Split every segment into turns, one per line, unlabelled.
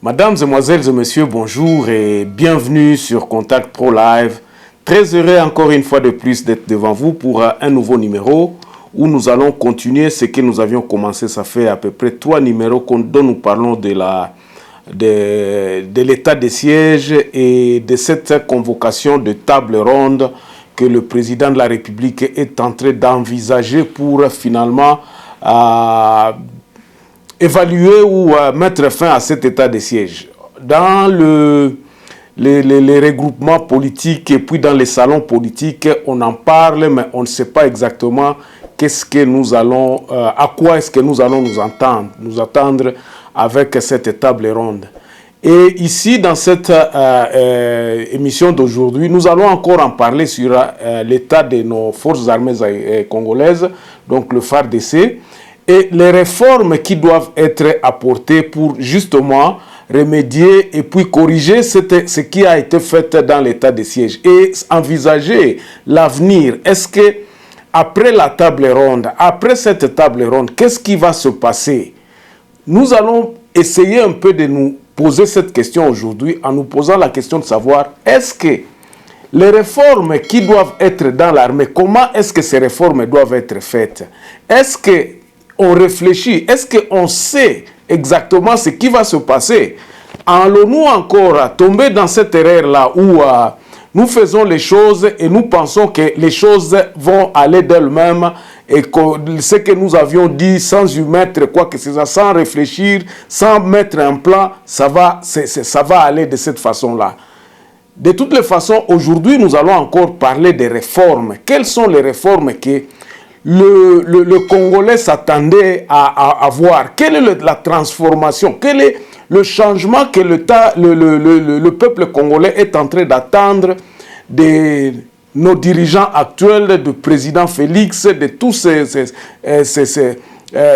Mesdames, Mesdemoiselles et Messieurs, bonjour et bienvenue sur Contact Pro Live. Très heureux encore une fois de plus d'être devant vous pour un nouveau numéro où nous allons continuer ce que nous avions commencé. Ça fait à peu près 3 numéros dont nous parlons de l'état de siège et de cette convocation de table ronde que le président de la République est en train d'envisager pour finalement évaluer ou mettre fin à cet état de siège. Dans les regroupements politiques et puis dans les salons politiques, on en parle, mais on ne sait pas exactement qu'est-ce que nous allons, à quoi est-ce que nous allons nous attendre avec cette table ronde. Et ici, dans cette émission d'aujourd'hui, nous allons encore en parler sur l'état de nos forces armées congolaises, donc le FARDC, et les réformes qui doivent être apportées pour justement remédier et puis corriger ce qui a été fait dans l'état de siège et envisager l'avenir. Est-ce que après la table ronde, après cette table ronde, qu'est-ce qui va se passer? Nous allons essayer un peu de nous poser cette question aujourd'hui en nous posant la question de savoir est-ce que les réformes qui doivent être dans l'armée, comment est-ce que ces réformes doivent être faites? Est-ce qu'on réfléchit? Est-ce qu'on sait exactement ce qui va se passer? Allons-nous encore tomber dans cette erreur-là où nous faisons les choses et nous pensons que les choses vont aller d'elles-mêmes et que ce que nous avions dit sans y mettre quoi que ce soit, sans réfléchir, sans mettre un plan, ça va aller de cette façon-là. De toutes les façons, aujourd'hui, nous allons encore parler des réformes. Quelles sont les réformes que le Congolais s'attendait à voir? Quelle est la transformation? Quel est le changement que le peuple congolais est en train d'attendre de nos dirigeants actuels, du président Félix, de tous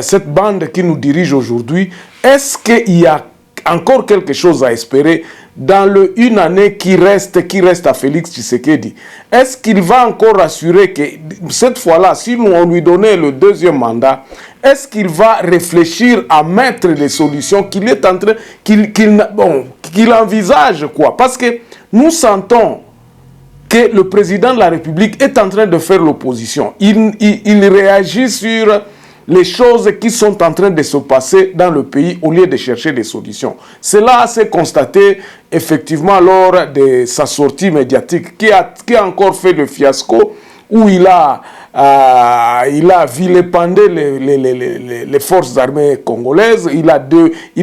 cette bande qui nous dirige aujourd'hui? Est-ce qu'il y a encore quelque chose à espérer dans une année qui reste à Félix Tshisekedi? Est-ce qu'il va encore assurer que cette fois-là, si on lui donnait le deuxième mandat, est-ce qu'il va réfléchir à mettre les solutions qu'il est en train, qu'il envisage quoi? Parce que nous sentons que le président de la République est en train de faire l'opposition. Il réagit sur les choses qui sont en train de se passer dans le pays au lieu de chercher des solutions. Cela s'est constaté effectivement lors de sa sortie médiatique qui a encore fait le fiasco où il a vilipendé les forces armées congolaises, il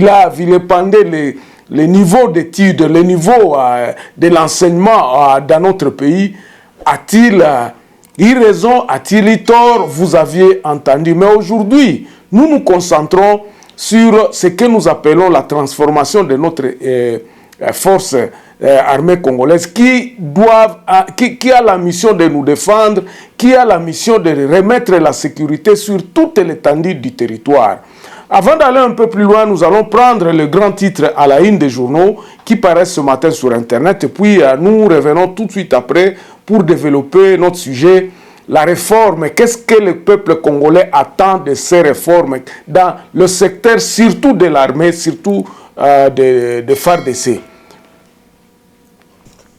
a vilipendé les niveaux d'études, les niveaux de l'enseignement dans notre pays. A-t-il raison, a-t-il tort? Vous aviez entendu. Mais aujourd'hui, nous nous concentrons sur ce que nous appelons la transformation de notre force armée congolaise qui a la mission de nous défendre, qui a la mission de remettre la sécurité sur toute l'étendue du territoire. Avant d'aller un peu plus loin, nous allons prendre le grand titre à la une des journaux qui paraissent ce matin sur Internet. Et puis, nous revenons tout de suite après pour développer notre sujet, la réforme. Qu'est-ce que le peuple congolais attend de ces réformes dans le secteur, surtout de l'armée, surtout de FARDC?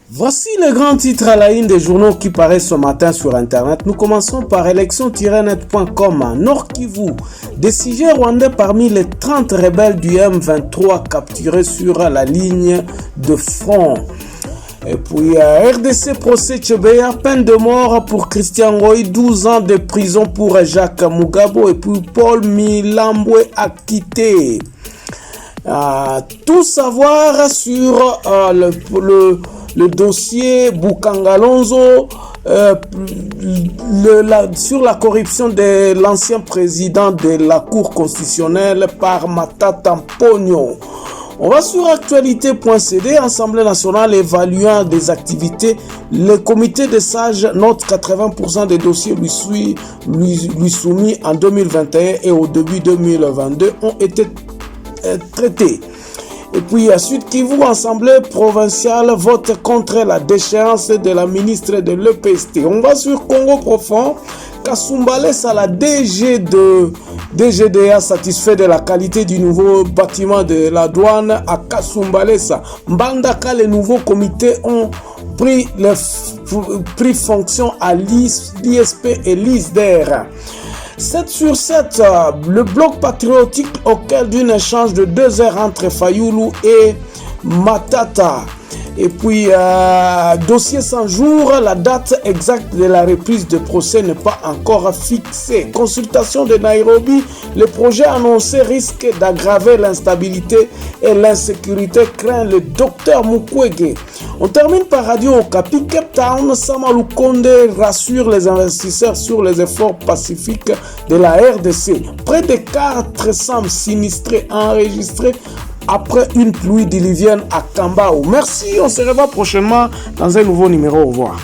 Voici les grands titres à la une des journaux qui paraissent ce matin sur Internet. Nous commençons par élection-net.com. Nord Kivu, des sujets rwandais parmi les 30 rebelles du M23 capturés sur la ligne de front. Et puis RDC procès Tchebeya, peine de mort pour Christian Ngoï, 12 ans de prison pour Jacques Mugabo et puis Paul Milambwe acquitté. Tout savoir sur le dossier Bukangalonzo, sur la corruption de l'ancien président de la Cour constitutionnelle par Matata Mpogno. On va sur actualité.cd, Assemblée nationale évaluant des activités. Le comité des sages note 80% des dossiers lui soumis en 2021 et au début 2022 ont été traités. Et puis à Sud Kivu, Assemblée provinciale vote contre la déchéance de la ministre de l'EPST. On va sur Congo profond.
Kasumbalesa, la DGDA satisfait de la qualité du nouveau bâtiment de la douane à Kasumbalesa. Mbandaka, les nouveaux comités ont pris fonction à l'ISP et l'ISDER. 7 sur 7, le bloc patriotique au cœur d'un échange de 2 heures entre Fayoulou et Matata. Et puis, dossier 100 jours, la date exacte de la reprise de procès n'est pas encore fixée. Consultation de Nairobi, le projet annoncé risque d'aggraver l'instabilité et l'insécurité, craint le docteur Mukwege. On termine par Radio Okapi. Cape Town, Samalou Konde rassure les investisseurs sur les efforts pacifiques de la RDC. Près de 400 sinistrés enregistrés après une pluie diluvienne à Kambao. Merci, on se revoit prochainement dans un nouveau numéro. Au revoir.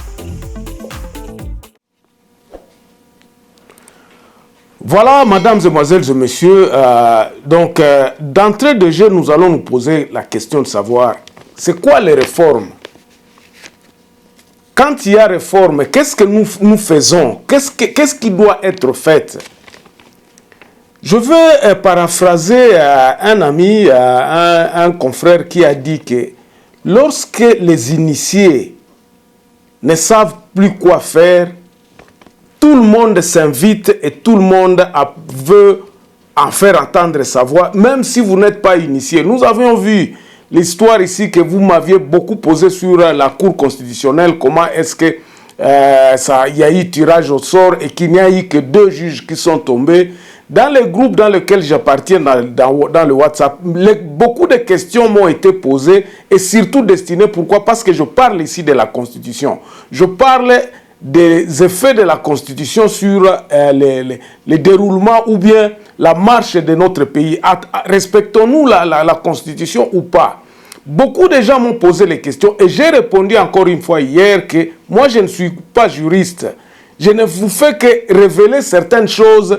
Voilà, mesdames, mesdemoiselles et messieurs, d'entrée de jeu, nous allons nous poser la question de savoir, c'est quoi les réformes? Quand il y a réforme, qu'est-ce que nous faisons? Qu'est-ce qui doit être fait? Je veux paraphraser un ami, un confrère qui a dit que lorsque les initiés ne savent plus quoi faire, tout le monde s'invite et tout le monde veut en faire entendre sa voix, même si vous n'êtes pas initié. Nous avions vu l'histoire ici que vous m'aviez beaucoup posé sur la Cour constitutionnelle, comment est-ce que il y a eu tirage au sort et qu'il n'y a eu que 2 juges qui sont tombés. Dans les groupes dans lesquels j'appartiens, dans le WhatsApp, beaucoup de questions m'ont été posées et surtout destinées, pourquoi? Parce que je parle ici de la Constitution. Je parle des effets de la Constitution sur les déroulements ou bien la marche de notre pays. Respectons-nous la Constitution ou pas? Beaucoup de gens m'ont posé les questions et j'ai répondu encore une fois hier que moi je ne suis pas juriste. Je ne vous fais que révéler certaines choses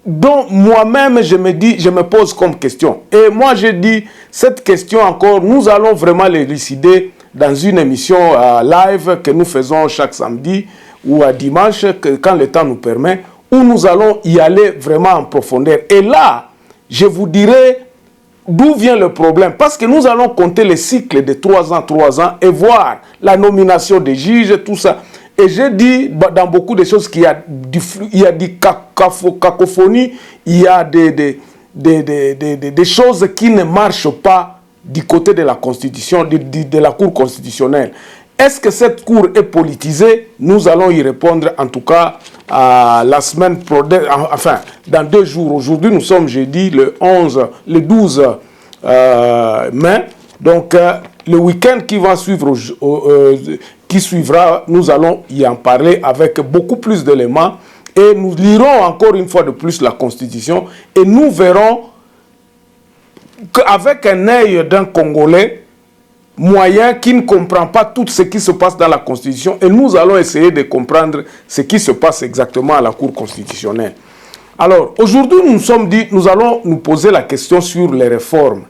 dont moi-même je me pose comme question. Et moi je dis, cette question encore, nous allons vraiment l'élucider dans une émission live que nous faisons chaque samedi ou à dimanche, quand le temps nous permet, où nous allons y aller vraiment en profondeur. Et là, je vous dirai d'où vient le problème. Parce que nous allons compter les cycles de 3 ans et voir la nomination des juges, tout ça. Et j'ai dit dans beaucoup de choses qu'il y a des cacophonies, il y a des choses qui ne marchent pas du côté de la Constitution, de la Cour constitutionnelle. Est-ce que cette Cour est politisée? Nous allons y répondre en tout cas la semaine prochaine, enfin dans 2 jours. Aujourd'hui nous sommes jeudi le 12 mai. Donc le week-end qui va suivre, qui suivra, nous allons y en parler avec beaucoup plus d'éléments et nous lirons encore une fois de plus la Constitution et nous verrons qu'avec un œil d'un Congolais moyen qui ne comprend pas tout ce qui se passe dans la Constitution et nous allons essayer de comprendre ce qui se passe exactement à la Cour constitutionnelle. Alors aujourd'hui nous allons nous poser la question sur les réformes.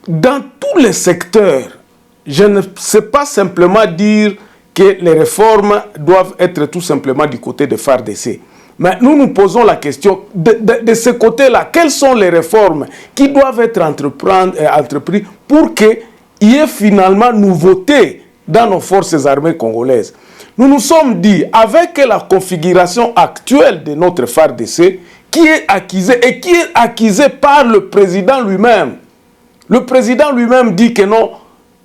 Dans tous les secteurs, je ne sais pas simplement dire que les réformes doivent être tout simplement du côté de FARDC. Mais nous nous posons la question, de ce côté-là, quelles sont les réformes qui doivent être entreprises pour qu'il y ait finalement nouveauté dans nos forces armées congolaises. Nous nous sommes dit, avec la configuration actuelle de notre FARDC, qui est accusée et qui est accusée par le président lui-même. Le président lui-même dit que non,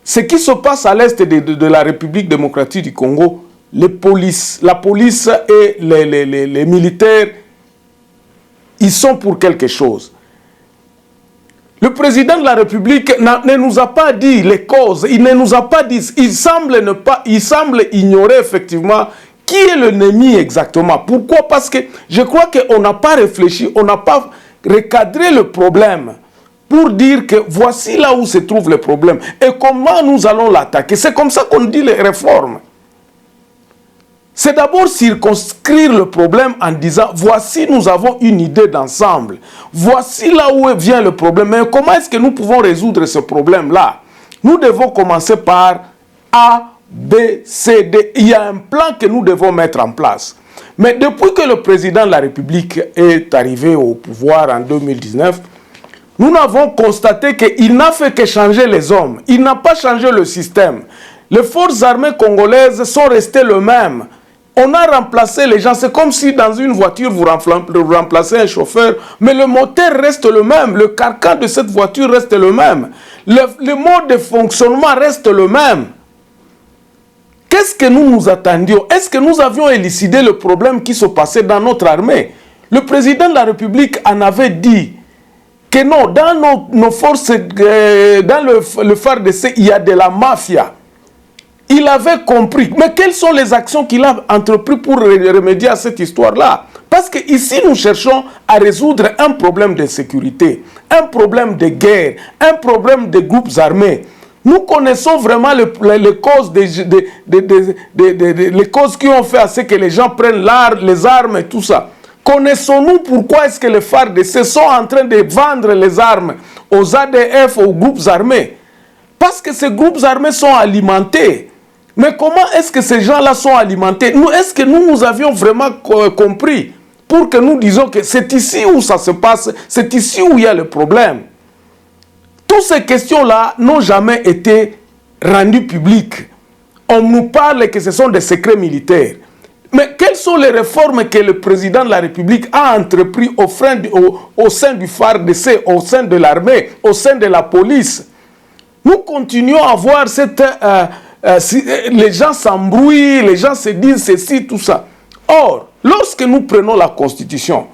ce qui se passe à l'est de la République démocratique du Congo, la police et les militaires, ils sont pour quelque chose. Le président de la République ne nous a pas dit les causes, il ne nous a pas dit, il semble ignorer effectivement qui est l'ennemi exactement. Pourquoi? Parce que je crois qu'on n'a pas réfléchi, on n'a pas recadré le problème pour dire que voici là où se trouve le problème et comment nous allons l'attaquer. C'est comme ça qu'on dit les réformes. C'est d'abord circonscrire le problème en disant voici nous avons une idée d'ensemble. Voici là où vient le problème. Mais comment est-ce que nous pouvons résoudre ce problème-là? Nous devons commencer par B, C, D. Il y a un plan que nous devons mettre en place. Mais depuis que le président de la République est arrivé au pouvoir en 2019, nous n'avons constaté qu'il n'a fait que changer les hommes. Il n'a pas changé le système. Les forces armées congolaises sont restées les mêmes. On a remplacé les gens. C'est comme si dans une voiture, vous remplacez un chauffeur, mais le moteur reste le même. Le carcan de cette voiture reste le même. Le mode de fonctionnement reste le même. Qu'est-ce que nous nous attendions? Est-ce que nous avions élucidé le problème qui se passait dans notre armée? Le président de la République en avait dit que non, dans nos forces, dans le FARDC, il y a de la mafia. Il avait compris. Mais quelles sont les actions qu'il a entreprises pour remédier à cette histoire-là? Parce qu'ici, nous cherchons à résoudre un problème de sécurité, un problème de guerre, un problème de groupes armés. Nous connaissons vraiment les causes, les causes qui ont fait à ce que les gens prennent les armes et tout ça. Connaissons-nous pourquoi est-ce que les FARDC sont en train de vendre les armes aux ADF, aux groupes armés? Parce que ces groupes armés sont alimentés. Mais comment est-ce que ces gens-là sont alimentés? Est-ce que nous avions vraiment compris pour que nous disions que c'est ici où ça se passe, c'est ici où il y a le problème? Toutes ces questions-là n'ont jamais été rendues publiques. On nous parle que ce sont des secrets militaires. Mais quelles sont les réformes que le président de la République a entreprises au sein du FARDC, au sein de l'armée, au sein de la police? Nous continuons à voir les gens s'embrouillent, les gens se disent ceci, tout ça. Or, lorsque nous prenons la Constitution,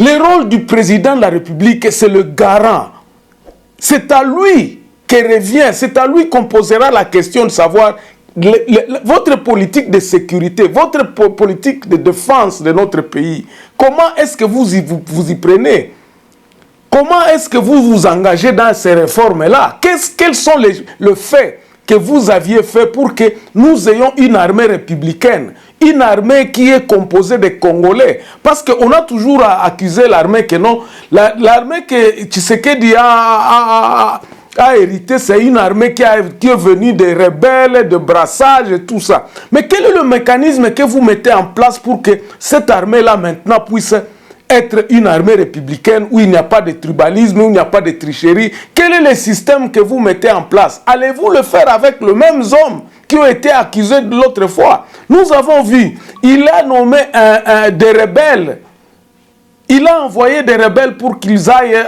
le rôle du président de la République, c'est le garant. C'est à lui que revient, c'est à lui qu'on posera la question de savoir votre politique de sécurité, votre politique de défense de notre pays. Comment est-ce que vous y prenez? Comment est-ce que vous vous engagez dans ces réformes-là? Quels sont les faits que vous aviez fait pour que nous ayons une armée républicaine, une armée qui est composée de Congolais? Parce qu'on a toujours accusé l'armée que non, l'armée que Tshisekedi a hérité, c'est une armée qui est venue des rebelles, de brassage et tout ça. Mais quel est le mécanisme que vous mettez en place pour que cette armée-là maintenant puisse être une armée républicaine où il n'y a pas de tribalisme, où il n'y a pas de tricherie? Quel est le système que vous mettez en place? Allez-vous le faire avec les mêmes hommes qui ont été accusés de l'autre fois? Nous avons vu, il a nommé des rebelles. Il a envoyé des rebelles pour qu'ils aillent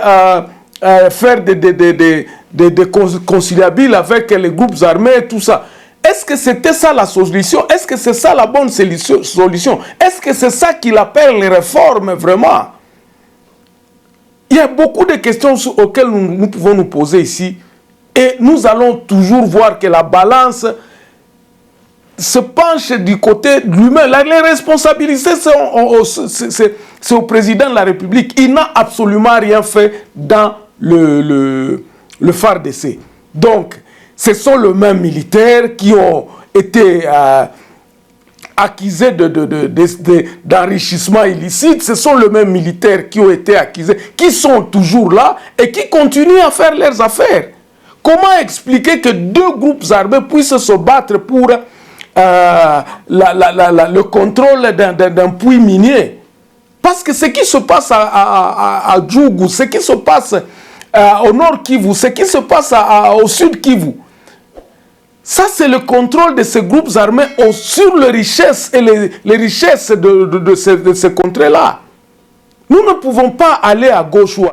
faire des conciliables avec les groupes armés et tout ça. Est-ce que c'était ça la solution? Est-ce que c'est ça la bonne solution? Est-ce que c'est ça qu'il appelle les réformes vraiment? Il y a beaucoup de questions auxquelles nous pouvons nous poser ici. Et nous allons toujours voir que la balance se penche du côté de l'humain. Les responsabilités, c'est au président de la République. Il n'a absolument rien fait dans le FARDC. Donc, ce sont les mêmes militaires qui ont été accusés d'enrichissement illicite. Ce sont les mêmes militaires qui ont été accusés, qui sont toujours là et qui continuent à faire leurs affaires. Comment expliquer que deux groupes armés puissent se battre pour le contrôle d'un puits minier? Parce que ce qui se passe à Djougou, ce qui se passe au nord Kivu, ce qui se passe au sud Kivu, ça c'est le contrôle de ces groupes armés sur les richesses et les richesses de ces contrées-là. Nous ne pouvons pas aller à gauche ou à